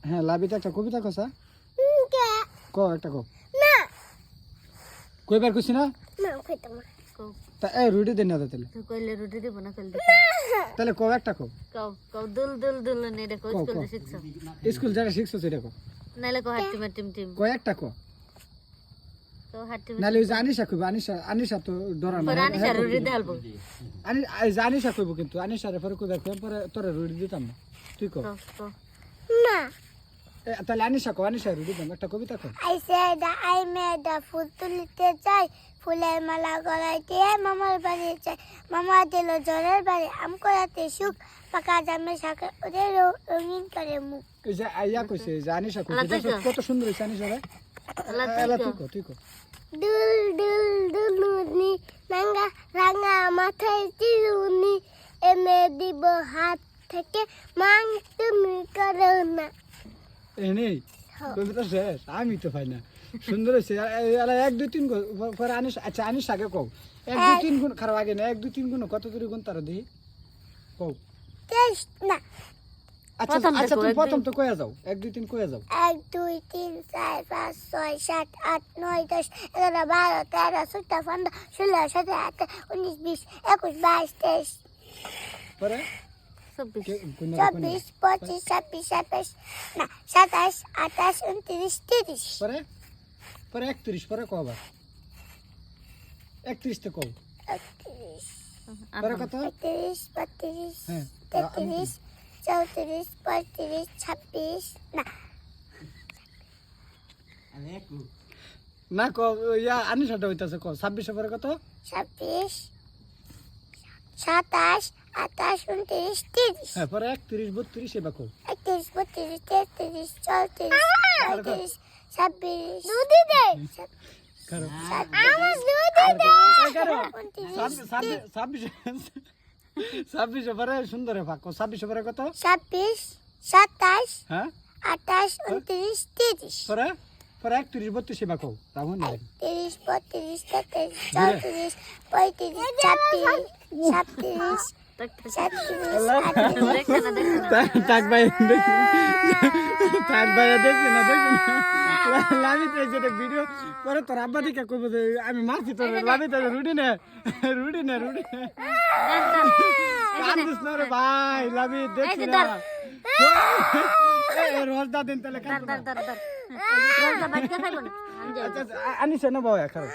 হ্যাঁ লাবিতে একটা কবিতা কসা ক একটা ক না কইবার কইছি না না কইতাম না তা এই রুটি দেন না তাহলে তো কইলে রুটি দিব না কইলে তাহলে ক একটা ক কাও কাও দুল দুল দুল নে রে কই স্কুল শিখছ স্কুল যারা শিখছো সেটা ক নালে কো হাট্টি মাটিম টিম ক একটা ক তো হাট্টি নালে ওই যে আনিশা কইব আনিশা তো ডরা না পরানি সার রুটি দেলবো আনিশা কইব কিন্তু আনিশারে পরে কইবা পরে তোরে রুটি দিতাম না তুই ক তো না তাহলে আনিশা রুটি দাম একটা কবিতা ক I said I made a ফুল তুলিতে চাই ফুলের মালা গলাইতে মামার বাড়ি চাই মামা দিল জলের বাড়ি আম করাতে সুখ পাকা জামে শাকে ওদের রঙিন করে মুখ এই যে আইয়া কইছে যে আনিশা কইছে কত সুন্দর হইছে আনিশা রে আলা তুই ক দুল দুল দুলুনি রাঙা রাঙা মাথায় চিরুনি এনে দিব হাত থেকে মান তুমি করো না এই নেই কবিতা শেষ আমি তো পাই না সুন্দর হয়েছে এক দুই তিন পরে আনিস আচ্ছা আনিস আগে কও এক দুই তিন গুণ খারাপ আগে না এক দুই তিন গুণ কত করে গুণ তারা দিই কও টেস্ট না আচ্ছা আচ্ছা তুমি প্রথম তো কইয়া যাও এক দুই তিন কইয়া যাও 1 2 3 4 5 6 7 8 9 10 11 12 13 14 15 16 17 18 19 20 21 22 23 পরে সব 24 25 26 27 না 27 28 29 30 পরে পরে 31 পরে কও আবার 31 তে কও 31 পরে কত 32 32 হ্যাঁ 33 34 35 36 না না কও ইয়া আনিসাটা হইতাছে কও 26 পরে কত 26 27 28 29 30 হ্যাঁ পরে 31 32 এবা কও 31 32 33 34 35 26 দুধি দে করো আমার দুধি দে করো 26 পরে সুন্দর পাক 26 পরে কত 26 27 হ্যাঁ 28 29 30 পরে পরে 31 32 এবা কও রামন না 30 32 33 34 35 36 তাক ভাই দেখবি না লাভি তো যেটা ভিডিও পরে তোর আব্বা দিকে কইব যে আমি মারছি তোর লাভি তো রুটি নে কান্দিস না রে ভাই লাভি দেখছি না রোজদা দিন তাহলে দর দর দর দর রোজা বাচ্চা খাইবো না আনিস না বাবা খারাপ